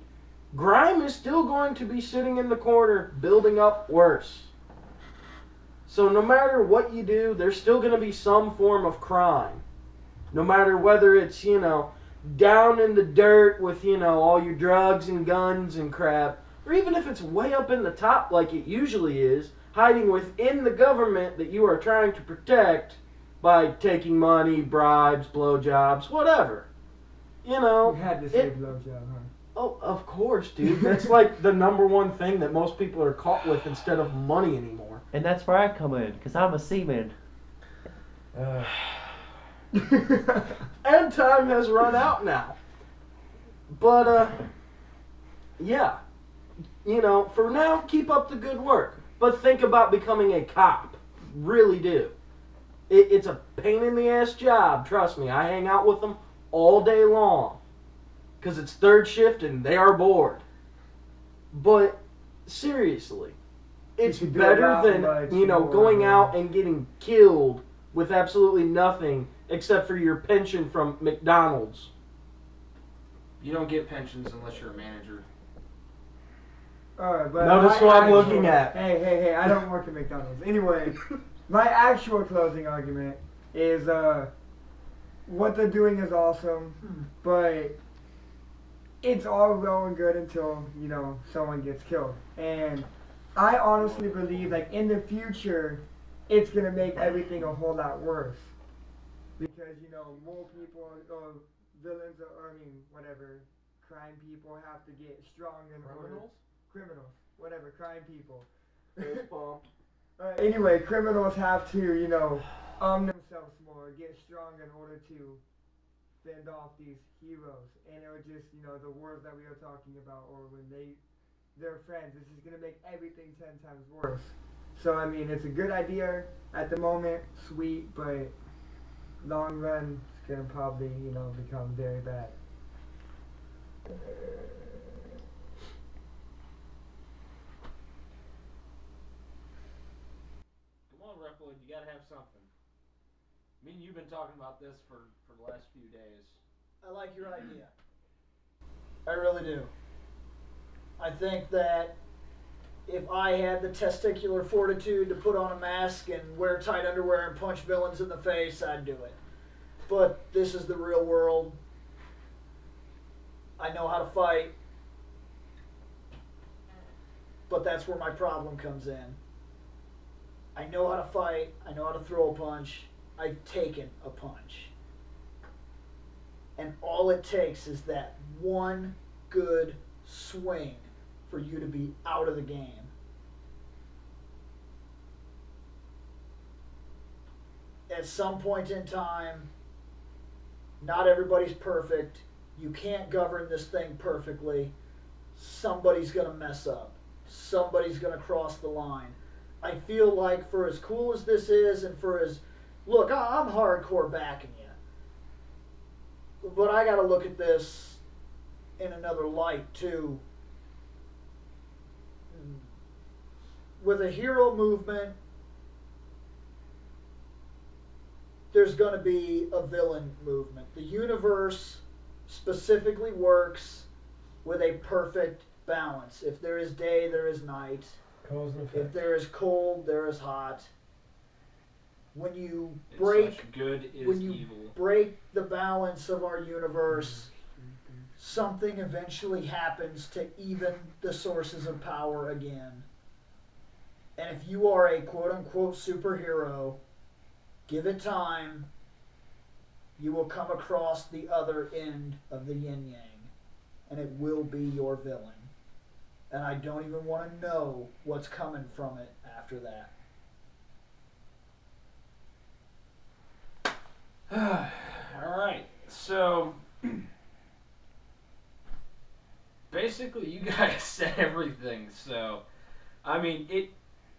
grime is still going to be sitting in the corner building up worse. So no matter what you do, there's still going to be some form of crime. No matter whether it's, down in the dirt with, all your drugs and guns and crap, or even if it's way up in the top like it usually is, hiding within the government that you are trying to protect by taking money, bribes, blowjobs, whatever. You had to say blowjob, huh? Oh, of course, dude. That's like the number one thing that most people are caught with instead of money anymore. And that's where I come in, because I'm a seaman. And time has run out now. But, yeah. For now, keep up the good work. But think about becoming a cop. Really do. It's a pain in the ass job, trust me. I hang out with them all day long. because it's third shift and they are bored. But seriously, it's You can do better about than, much going more, out and getting killed with absolutely nothing except for your pension from McDonald's. You don't get pensions unless you're a manager. Alright, but Notice my what I'm actual- looking at. Hey, I don't work at McDonald's. Anyway, my actual closing argument is what they're doing is awesome, but it's all well and good until, someone gets killed. And I honestly believe, like, in the future, it's going to make everything a whole lot worse. Because, more people, or villains, whatever, crime people have to get stronger in order. Criminals, whatever, crime people. Anyway, criminals have to, arm themselves more, get stronger in order to fend off these heroes. And it was just, the wars that we were talking about, or when they're friends, this is going to make everything 10 times worse. So, it's a good idea at the moment, sweet, but long run, it's going to probably, become very bad. Come on, Reploid, you gotta have something. Me and you've been talking about this for the last few days. I like your idea. I really do. I think that if I had the testicular fortitude to put on a mask and wear tight underwear and punch villains in the face, I'd do it. But this is the real world. I know how to fight. But that's where my problem comes in. I know how to fight. I know how to throw a punch. I've taken a punch. And all it takes is that one good swing for you to be out of the game. At some point in time, not everybody's perfect. You can't govern this thing perfectly. Somebody's going to mess up. Somebody's going to cross the line. I feel like for as cool as this is and for as... Look, I'm hardcore backing you. But I got to look at this in another light, too. With a hero movement, there's going to be a villain movement. The universe specifically works with a perfect balance. If there is day, there is night. Cause and If effect. there is cold, there is hot. When you It's break like good is when you evil. break the balance of our universe, something eventually happens to even the sources of power again. And if you are a quote-unquote superhero, give it time, you will come across the other end of the yin-yang, and it will be your villain. And I don't even want to know what's coming from it after that. Alright, so basically you guys said everything. So it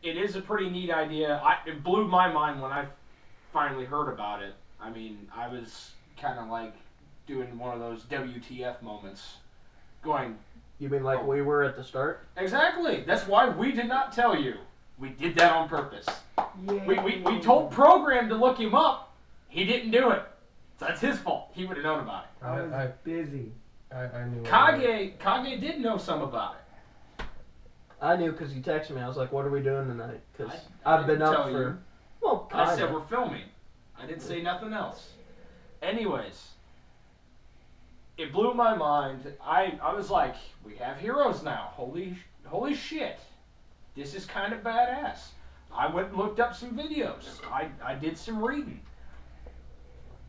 is a pretty neat idea. It blew my mind when I finally heard about it. I was kind of like doing one of those WTF moments, going, You mean like we were at the start? exactly, that's why we did not tell you. We did that on purpose. Yeah. We told Program to look him up. He didn't do it. So that's his fault. He would have known about it. I was busy. I knew. Kage did know some about it. I knew because you texted me. I was like, what are we doing tonight? Because I I've been didn't up tell for... you. Well, I said kinda. we're filming. I didn't say nothing else. Anyways, it blew my mind. I was like, we have heroes now. Holy shit. This is kind of badass. I went and looked up some videos. I did some reading.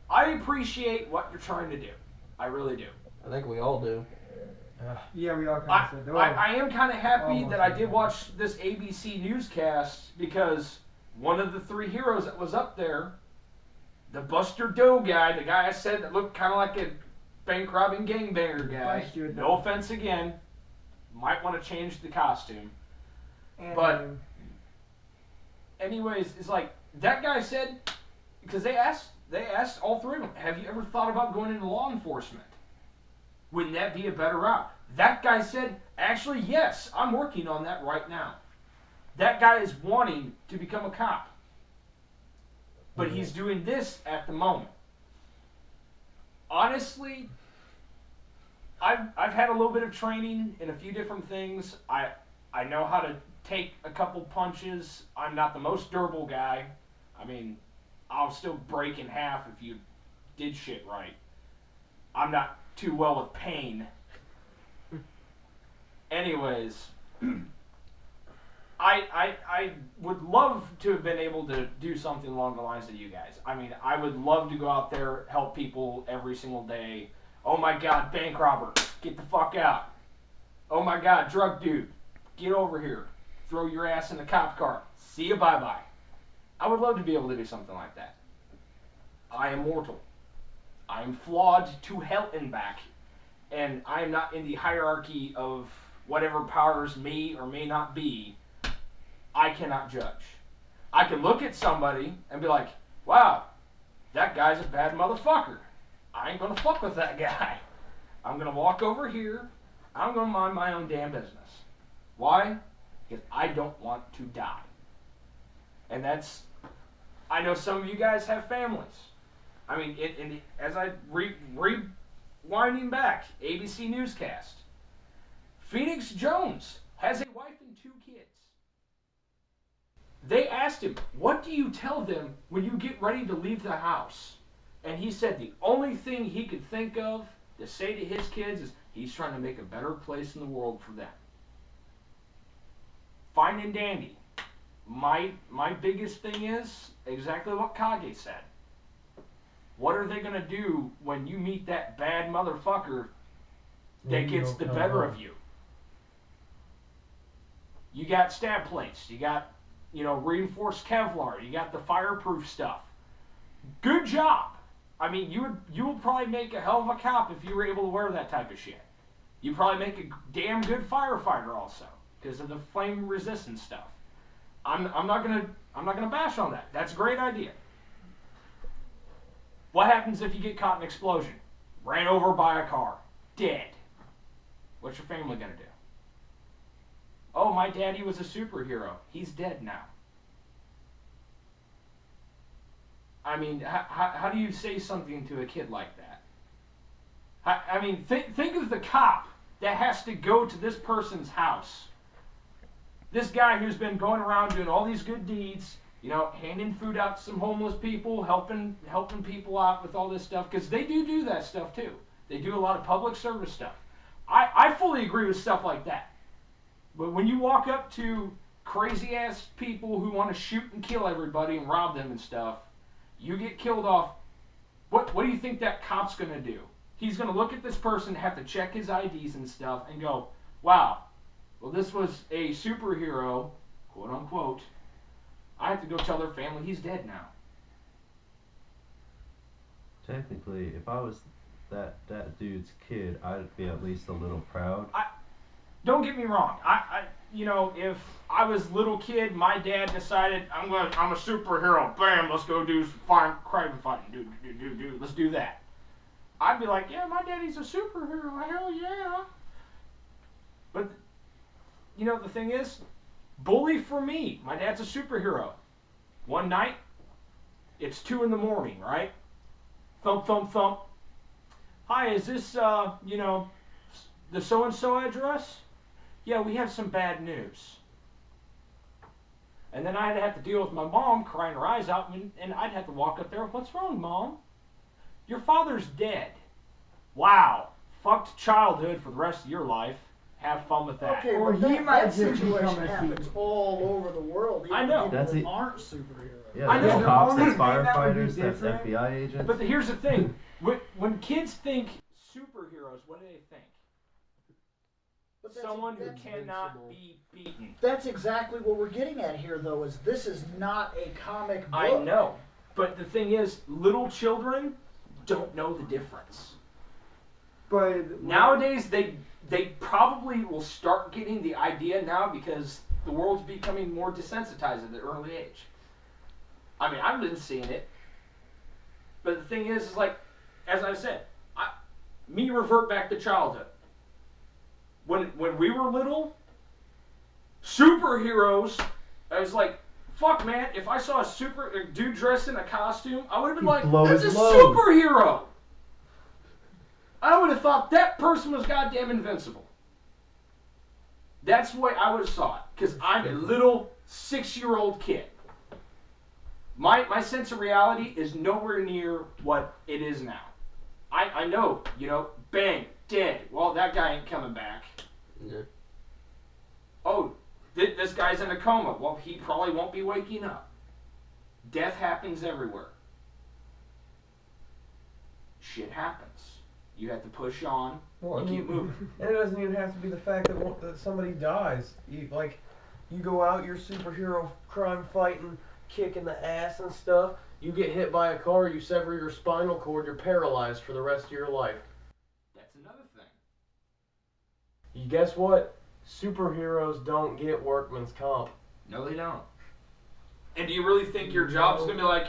I appreciate what you're trying to do. I really do. I think we all do. Yeah, we all kind of said that. I am kind of happy Almost that I did everyone. watch this ABC newscast because one of the three heroes that was up there, the Buster Doe guy, the guy I said that looked kind of like a bank robbing gangbanger guy. Buster Doe. No offense again. Might want to change the costume. And, but- Anyways, it's like that guy said, because they asked all three of them, have you ever thought about going into law enforcement? Wouldn't that be a better route? That guy said, actually, yes, I'm working on that right now. That guy is wanting to become a cop. But he's doing this at the moment. Honestly, I've had a little bit of training in a few different things. I know how to take a couple punches. I'm not the most durable guy. I mean, I'll still break in half if you did shit right. I'm not too well with pain. Anyways, I would love to have been able to do something along the lines of you guys. I mean, I would love to go out there, help people every single day. Oh my God, bank robber, get the fuck out. Oh my God, drug dude, get over here. Throw your ass in the cop car. See you, bye-bye. I would love to be able to do something like that. I am mortal. I am flawed to hell and back. And I am not in the hierarchy of whatever powers may or may not be. I cannot judge. I can look at somebody and be like, wow, that guy's a bad motherfucker. I ain't gonna fuck with that guy. I'm gonna walk over here. I'm gonna mind my own damn business. Why? Because I don't want to die. And that's, I know some of you guys have families. I mean, as I rewinding back, ABC newscast, Phoenix Jones has a wife and 2 kids. They asked him, what do you tell them when you get ready to leave the house? And he said the only thing he could think of to say to his kids is he's trying to make a better place in the world for them. Fine and dandy. My biggest thing is exactly what Kage said. What are they going to do when you meet that bad motherfucker that gets the better of you? You got stab plates. You got, reinforced Kevlar. You got the fireproof stuff. Good job. I mean, you would probably make a hell of a cop if you were able to wear that type of shit. You'd probably make a damn good firefighter also because of the flame resistant stuff. I'm not gonna bash on that. That's a great idea. What happens if you get caught in an explosion? Ran over by a car. Dead. What's your family gonna do? Oh, my daddy was a superhero. He's dead now. I mean, how do you say something to a kid like that? I mean, think of the cop that has to go to this person's house. This guy who's been going around doing all these good deeds, handing food out to some homeless people, helping people out with all this stuff, because they do that stuff too. They do a lot of public service stuff. I fully agree with stuff like that. But when you walk up to crazy ass people who want to shoot and kill everybody and rob them and stuff, you get killed off. What do you think that cop's going to do? He's going to look at this person, have to check his IDs and stuff, and go, wow, well, this was a superhero, quote unquote. I have to go tell their family he's dead now. Technically, if I was that dude's kid, I'd be at least a little proud. Don't get me wrong. If I was a little kid, my dad decided I'm a superhero. Bam, let's go do crime fighting. Dude, let's do that. I'd be like, yeah, my daddy's a superhero. Hell yeah. But the thing is, bully for me. My dad's a superhero. One night, it's 2 in the morning, right? Thump, thump, thump. Hi, is this the so-and-so address? Yeah, we have some bad news. And then I'd have to deal with my mom crying her eyes out, and I'd have to walk up there. What's wrong, Mom? Your father's dead. Wow. Fucked childhood for the rest of your life. Have fun with that. Okay, Or but he might that just become situation a happens thief. all over the world. Even I know. people That's that it. aren't superheroes. Yeah, I there's know. cops, The there's only thing that would be firefighters, there's different- FBI agents. But here's the thing. When kids think superheroes, what do they think? But that's- Someone who that's cannot invincible. be beaten. That's exactly what we're getting at here, though. Is this is not a comic book? I know. But the thing is, little children don't know the difference. But Nowadays, they probably will start getting the idea now because the world's becoming more desensitized at an early age. I mean, I've been seeing it. But the thing is like, as I said, me revert back to childhood. When we were little, superheroes, I was like, fuck, man, if I saw a dude dressed in a costume, I would have been like, blow that's a his load. superhero. I would have thought that person was goddamn invincible. That's the way I would have saw it, because I'm a little 6-year-old kid. My sense of reality is nowhere near what it is now. I know, bang, dead. Well, that guy ain't coming back. Yeah. Oh, this guy's in a coma. Well, he probably won't be waking up. Death happens everywhere. Shit happens. You have to push on and keep moving. And it doesn't even have to be the fact that somebody dies. You go out, you're superhero crime fighting, kicking the ass and stuff. You get hit by a car, you sever your spinal cord, you're paralyzed for the rest of your life. That's another thing. You guess what? Superheroes don't get workman's comp. No, they don't. And do you really think your job's going to be like,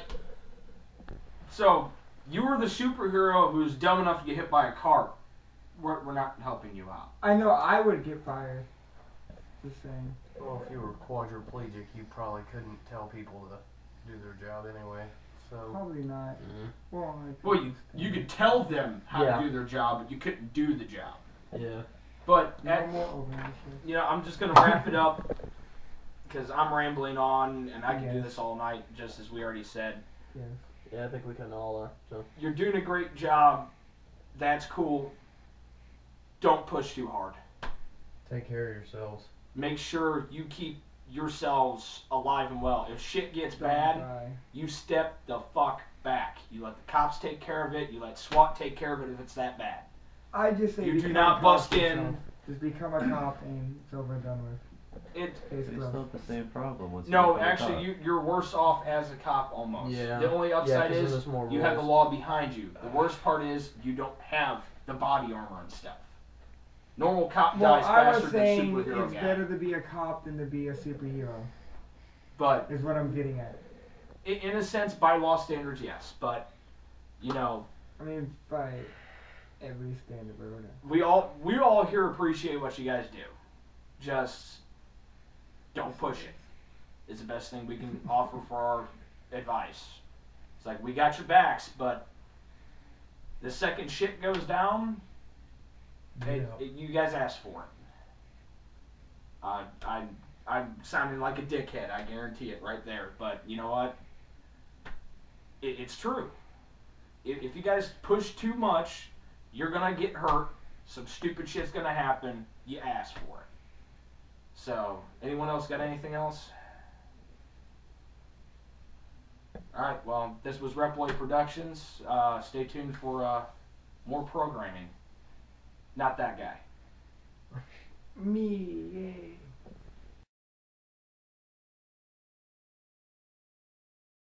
so you were the superhero who's dumb enough to get hit by a car. We're not helping you out. I know I would get fired. Just saying. Well, if you were quadriplegic, you probably couldn't tell people to do their job anyway. So Probably not. Well, You could tell them how Yeah. to do their job, but you couldn't do the job. Yeah. But normal overhead. I'm just going to wrap it up because I'm rambling on and I can do Yes. this all night, just as we already said. Yes. Yeah, I think we kind of all are. So. You're doing a great job. That's cool. Don't push too hard. take care of yourselves. Make sure you keep yourselves alive and well. If shit gets bad, you step the fuck back. You let the cops take care of it. You let SWAT take care of it if it's that bad. I just say You do become not a cop bust in. yourself. Just become a cop and it's over and done with. It Case It's closed. not the same problem. Once No, you become a actually, cop. you're worse off as a cop almost. Yeah. The only upside 'cause is there's more you have the rules. law behind you. The worst part is you don't have the body armor and stuff. Normal cop Well, dies I faster was than saying superhero it's guy. better to be a cop than to be a superhero. But Is what I'm getting at. in a sense, by law standards, yes. But I mean, by every standard or whatever. we all here appreciate what you guys do. Just don't push it. It's the best thing we can offer for our advice. It's like we got your backs, but the second shit goes down, you guys asked for it. I'm sounding like a dickhead, I guarantee it right there. But you know what? It's true. If you guys push too much, you're gonna get hurt. Some stupid shit's gonna happen. You asked for it. So, anyone else got anything else? Alright, well, this was Reploy Productions. Stay tuned for more programming. Not that guy. Me, yay.